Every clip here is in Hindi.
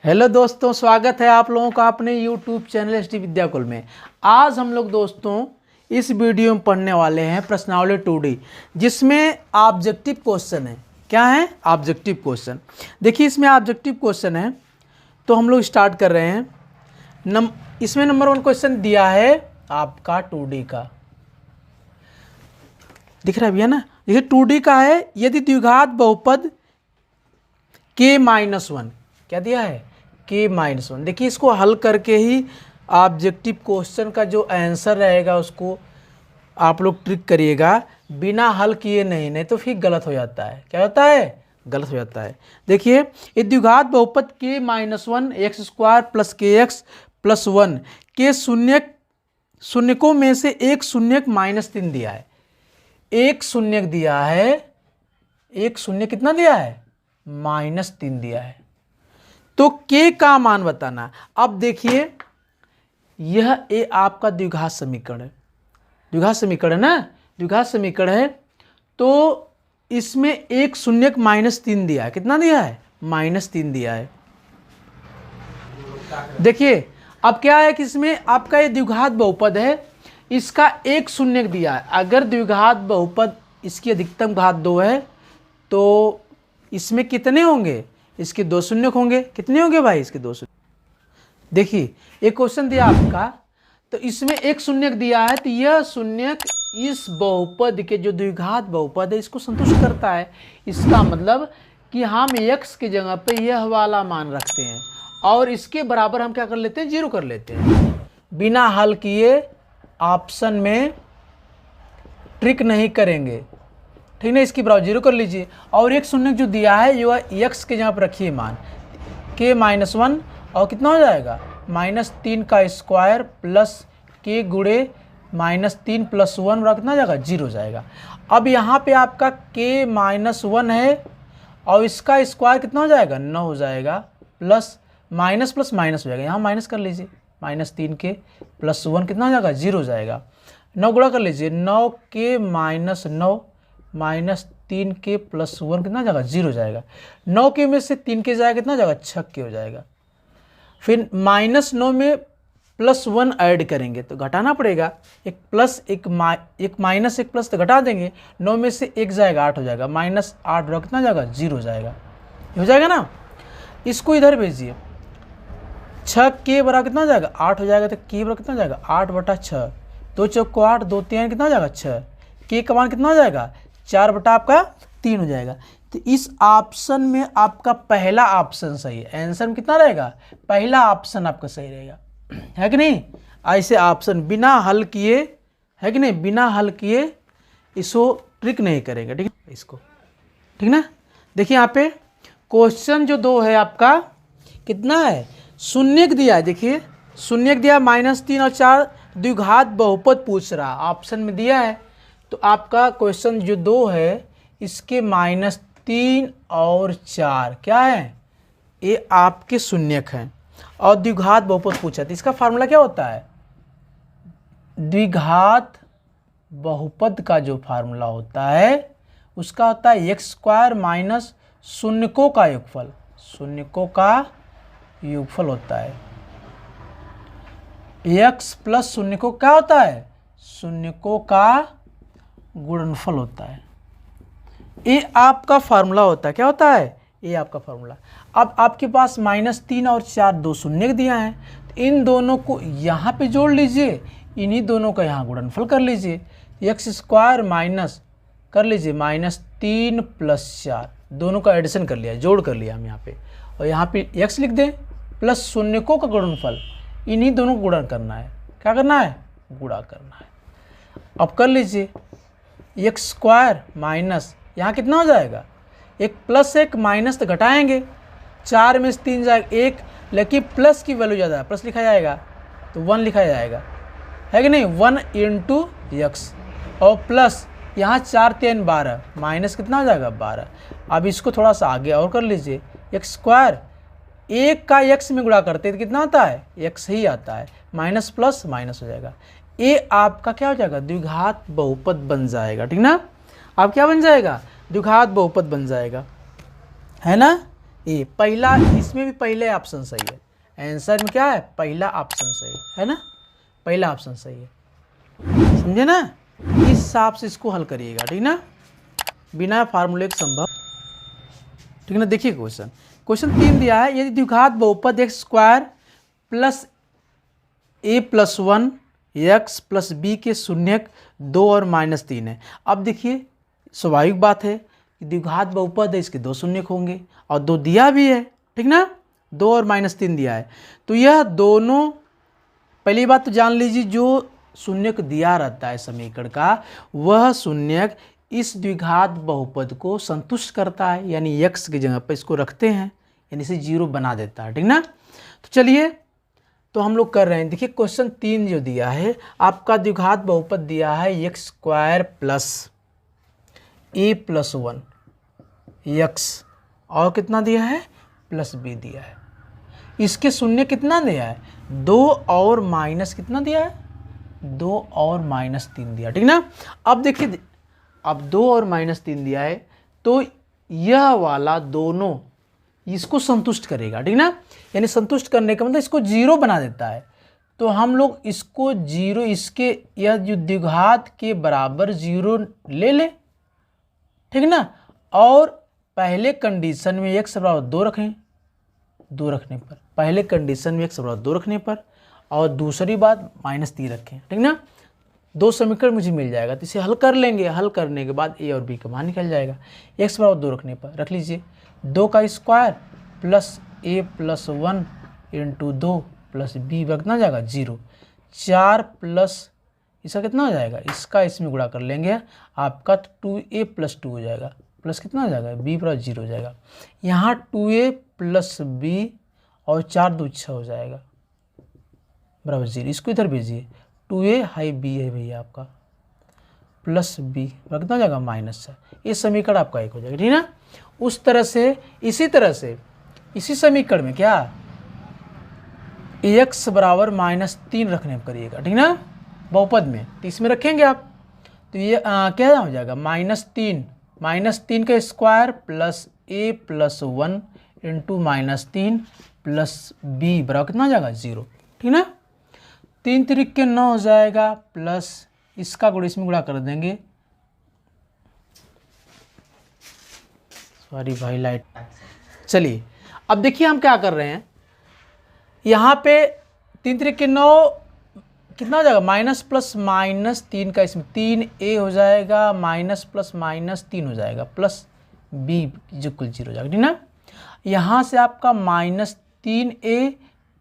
हेलो दोस्तों, स्वागत है आप लोगों का अपने YouTube channel S D Vidyakul में। आज हम लोग दोस्तों इस वीडियो में पढ़ने वाले हैं प्रश्नावली 2D, जिसमें ऑब्जेक्टिव क्वेश्चन है। क्या है? Objective question. देखिए इसमें ऑब्जेक्टिव क्वेश्चन है, तो हम लोग स्टार्ट कर रहे हैं। इसमें नंबर 1 क्वेश्चन दिया है आपका 2D का, दिख रहा है भैया ना। देखिए 2D का है, यदि द्विघात बहुपद k-1, क्या दिया है? k-1। देखिए इसको हल करके ही ऑब्जेक्टिव क्वेश्चन का जो आंसर रहेगा उसको आप लोग ट्रिक करिएगा, बिना हल किए नहीं तो फिर गलत हो जाता है। क्या होता है? गलत हो जाता है। देखिए ये द्विघात बहुपद k-1 x² + kx + 1 के शून्यकों में से एक शून्यक -3 दिया है। एक शून्यक दिया है, एक शून्य कितना दिया है? -3 दिया है। तो k का मान बताना। अब देखिए यह ए आपका द्विघात समीकरण है, द्विघात समीकरण है ना, द्विघात समीकरण है। तो इसमें एक शून्यक -3 दिया है। कितना दिया है? -3 दिया है। देखिए अब क्या है कि इसमें आपका ये द्विघात बहुपद है, इसका एक शून्यक दिया है। अगर द्विघात बहुपद इसकी अधिकतम घात 2 है तो इसमें कितने होंगे? इसके 2 शून्यक होंगे। कितने होंगे भाई? इसके 2 शून्यक। देखिए एक क्वेश्चन दिया आपका, तो इसमें एक शून्यक दिया है, तो यह शून्यक इस बहुपद के जो द्विघात बहुपद है इसको संतुष्ट करता है। इसका मतलब कि हम x की जगह पे यह वाला मान रखते हैं और इसके बराबर हम क्या कर लेते हैं? 0 कर लेते हैं। बिना हल किए ऑप्शन में ट्रिक नहीं करेंगे, ठीक है। इसकी बराबर 0 कर लीजिए और एक शून्य जो दिया है जो x के जहाँ पर रखिए मान k-1 और कितना हो जाएगा? -3 का स्क्वायर प्लस k गुणे -3 + 1 बराबर कितना हो जाएगा? 0 हो जाएगा। अब यहाँ पे आपका k-1 है और इसका स्क्वायर कितना हो जाएगा? 9 हो जाएगा, प्लस माइनस प्लस माइनस हो जाएगा, यहाँ माइनस कर लीजिए। -3 के + 1 कितना हो जाएगा? 0 हो जाएगा। 9 गुणा कर लीजिए, 9 के -9 -3 के + 1 कितना जाएगा? 0 हो जाएगा। 9 के में से 3 के जाएगा कितना जाएगा? 6 के हो जाएगा। फिर -9 में +1 ऐड करेंगे तो घटाना पड़ेगा, एक प्लस एक माइनस एक प्लस तो घटा देंगे। 9 में से 1 जाएगा 8 हो जाएगा, -8 रहा कितना जाएगा? 0 हो जाएगा। हो जाएगा ना। इसको इधर भेजिए, 6 के बराबर कितना जाएगा? 8 हो जाएगा। तो के बराबर कितना जाएगा? 8/6, 2 चौक को 8, 2 3 कितना जाएगा? 6। के का मान कितना हो जाएगा? 4/3 हो जाएगा। तो इस ऑप्शन में आपका पहला ऑप्शन सही है। आंसर में कितना रहेगा? पहला ऑप्शन आपका सही रहेगा, है कि नहीं। ऐसे ऑप्शन बिना हल किए, है कि नहीं, बिना हल किए इसको ट्रिक नहीं करेगा, ठीक है इसको, ठीक ना। देखिए यहाँ पे क्वेश्चन जो 2 है आपका कितना है? शून्यक दिया है। देखिए शून्यक दिया -3 और 4 द्विघात बहुपद पूछ रहा, ऑप्शन में दिया है। तो आपका क्वेश्चन जो 2 है इसके -3 और 4 क्या है? ये आपके शून्यक हैं और द्विघात बहुपद पूछा। तो इसका फार्मूला क्या होता है? द्विघात बहुपद का जो फार्मूला होता है उसका होता है x² - शून्यकों का योगफल। शून्यकों का योगफल होता है। x + शून्यकों क्या होता है? शून्यकों का गुणनफल होता है। ये आपका फार्मूला होता है। क्या होता है? ये आपका फार्मूला। अब आपके पास -3 और 4 2 शून्य दिया है, तो इन दोनों को यहाँ पे जोड़ लीजिए, इन्हीं दोनों का यहाँ गुणनफल कर लीजिए। x² माइनस कर लीजिए -3 + 4, दोनों का एडिशन कर लिया, जोड़ कर लिया हम यहाँ पे, और यहाँ पे x लिख दें प्लस शून्यकों का गुणनफल, इन्हीं दोनों को गुणा करना है। क्या करना है? गुणा करना है। अब कर लीजिए x² माइनस यहाँ कितना हो जाएगा? 1 + 1 माइनस तो घटाएंगे, 4 में से 3 जाएगा 1, लेकिन प्लस की वैल्यू ज़्यादा है, प्लस लिखा जाएगा तो 1 लिखा जाएगा, है कि नहीं। 1 × x और प्लस यहाँ 4 3 12, माइनस कितना हो जाएगा? 12। अब इसको थोड़ा सा आगे और कर लीजिए, x², 1 का x में गुणा करते तो कितना आता है? x ही आता है, माइनस प्लस माइनस हो जाएगा। ये आपका क्या हो जाएगा? द्विघात बहुपद बन जाएगा, ठीक ना। आप क्या बन जाएगा? द्विघात बहुपद बन जाएगा, है ना। ए, पहला, इसमें भी पहले ऑप्शन सही है। आंसर में क्या है, पहला ऑप्शन सही है ना, पहला ऑप्शन सही है, समझे ना। इस हिसाब से इसको हल करिएगा, ठीक ना, बिना फार्मूले के संभव, ठीक ना। देखिए क्वेश्चन 3 दिया है, यदि द्विघात बहुपद एक्स स्क्वायर प्लस ए प्लस 1 एक्स प्लस बी के शून्यक 2 और -3 है। अब देखिए स्वाभाविक बात है कि द्विघात बहुपद है, इसके 2 शून्यक होंगे और 2 दिया भी है, ठीक ना, 2 और -3 दिया है। तो यह दोनों, पहली बात तो जान लीजिए, जो शून्यक दिया रहता है समीकरण का, वह शून्यक इस द्विघात बहुपद को संतुष्ट करता है, यानी x की जगह पर इसको रखते हैं, यानी इसे 0 बना देता है, ठीक ना। तो चलिए, तो हम लोग कर रहे हैं। देखिए क्वेश्चन 3 जो दिया है, आपका द्विघात बहुपद दिया है एक्स स्क्वायर प्लस ए प्लस 1 एक्स, और कितना दिया है, प्लस बी दिया है। इसके शून्य कितना दिया है, 2 और माइनस कितना दिया है, 2 और -3 दिया, ठीक ना। अब देखिए, अब 2 और -3 दिया है, तो यह वाला दोनों इसको संतुष्ट करेगा, ठीक ना, यानी संतुष्ट करने का मतलब इसको 0 बना देता है। तो हम लोग इसको 0, इसके यह जो द्विघात के बराबर 0 ले लें, ठीक ना। और पहले कंडीशन में x बराबर 2 रखें, 2 रखने पर, पहले कंडीशन में x बराबर 2 रखने पर, और दूसरी बात -3 रखें, ठीक ना। 2 समीकरण मुझे मिल जाएगा, तो इसे हल कर लेंगे। हल करने के बाद a और b का मान निकल जाएगा। x बराबर 2 रखने पर रख लीजिए 2 का square plus a plus 1 into 2 plus b कितना हो जाएगा 0, 4 प्लस इसका कितना हो जाएगा, इसका इसमें गुणा कर लेंगे, आपका 2a प्लस 2 हो जाएगा, प्लस कितना हो जाएगा, b बराबर 0 हो जाएगा। यहाँ 2a प्लस b और 4 2 6 हो जाएगा बराबर 0। इसको इधर भेजिए, 2a हाई b है भैया आपका, प्लस b बराबर कितना हो जाएगा -6। ये समीकरण आपका 1 हो जाएगा, ठीक ना। उस तरह से, इसी समीकरण में क्या, x बराबर -3 रखने पर करिएगा, ठीक ना, बहुपद में, तो इसमें रखेंगे आप, तो ये क्या हो जाएगा, -3 का square plus a plus 1 into -3 plus b बराबर कितना हो जाएगा 0, ठीक ना। 3 3 के 9 हो जाएगा, प्लस इसका गुण इसमें गुणा कर देंगे, सॉरी भाई लाइट। चलिए अब देखिए हम क्या कर रहे हैं, यहाँ पे 3 3 के 9 कितना हो जाएगा, माइनस प्लस -3 का इसमें 3a हो जाएगा, माइनस प्लस -3 हो जाएगा, प्लस b जो कुल 0 हो जाएगा, ठीक ना। यहाँ से आपका -3a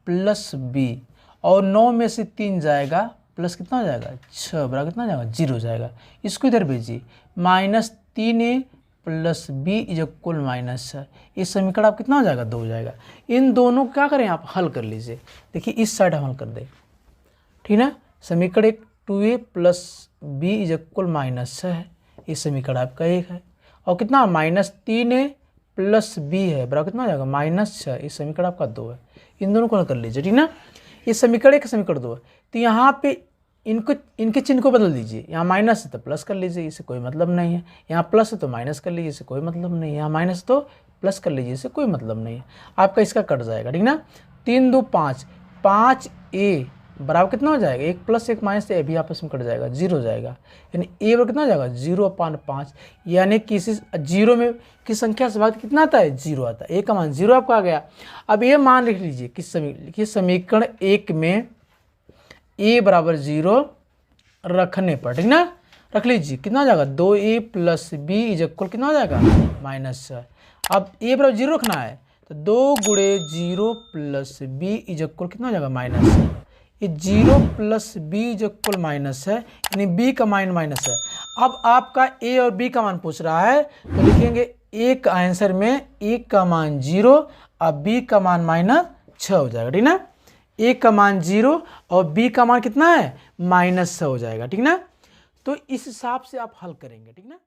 प्लस b, और 9 में से 3 जाएगा, प्लस कितना हो जाएगा 6 बराबर कितना हो जाएगा 0 हो जाएगा। इसको इधर भेजिए, -3a plus b is equal -6, इस समीकरण आप कितना हो जाएगा 2 हो जाएगा। इन दोनों को क्या करें आप हल कर लीजिए। देखिए इस साइड हम हल कर दें, ठीक ना। समीकरण एक 2a plus b is equal -6 है, इस समीकरण आपका 1 है, और कितना -3a प्लस b है बराबर कितना हो जाएगा -6, इस समीकरण आपका 2 है। इन दोनों को हल कर लीजिए, ठीक ना। ये समीकरण 1 समीकरण 2 है, तो यहाँ पे इनके चिन्ह को बदल दीजिए, यहाँ माइनस है तो प्लस कर लीजिए, इससे कोई मतलब नहीं है। यहाँ प्लस है तो माइनस कर लीजिए, इससे कोई मतलब नहीं है। यहाँ माइनस तो प्लस कर लीजिए, इससे कोई मतलब नहीं है। आपका इसका कट जाएगा, ठीक ना। 3 2 5, 5a बराबर कितना हो जाएगा, 1 प्लस 1 माइनस ए भी आपस में कट जाएगा, 0 हो जाएगा, यानी a बराबर कितना हो जाएगा 0/5, यानी किसी 0 में किस संख्या से भाग कितना आता है 0 आता है, a का मान 0 आपका आ गया। अब ये मान लिख लीजिए किस समीकरण 1 में a बराबर 0 रखने पर, ठीक ना, रख लीजिए कितना हो जाएगा 2a plus b is equal कितना हो जाएगा -6। अब a बराबर 0 रखना है तो 2 गुणे 0 प्लस b इज इक्वल कितना हो जाएगा -6। ये 0 प्लस b इज इक्वल -है, यानी b का मान -है। अब आपका a और b का मान पूछ रहा है, तो लिखेंगे a का आंसर में a का मान 0 और b का मान -6 हो जाएगा, ठीक ना। a का मान 0 और b का मान कितना है -6 हो जाएगा, ठीक ना। तो इस हिसाब से आप हल करेंगे, ठीक ना।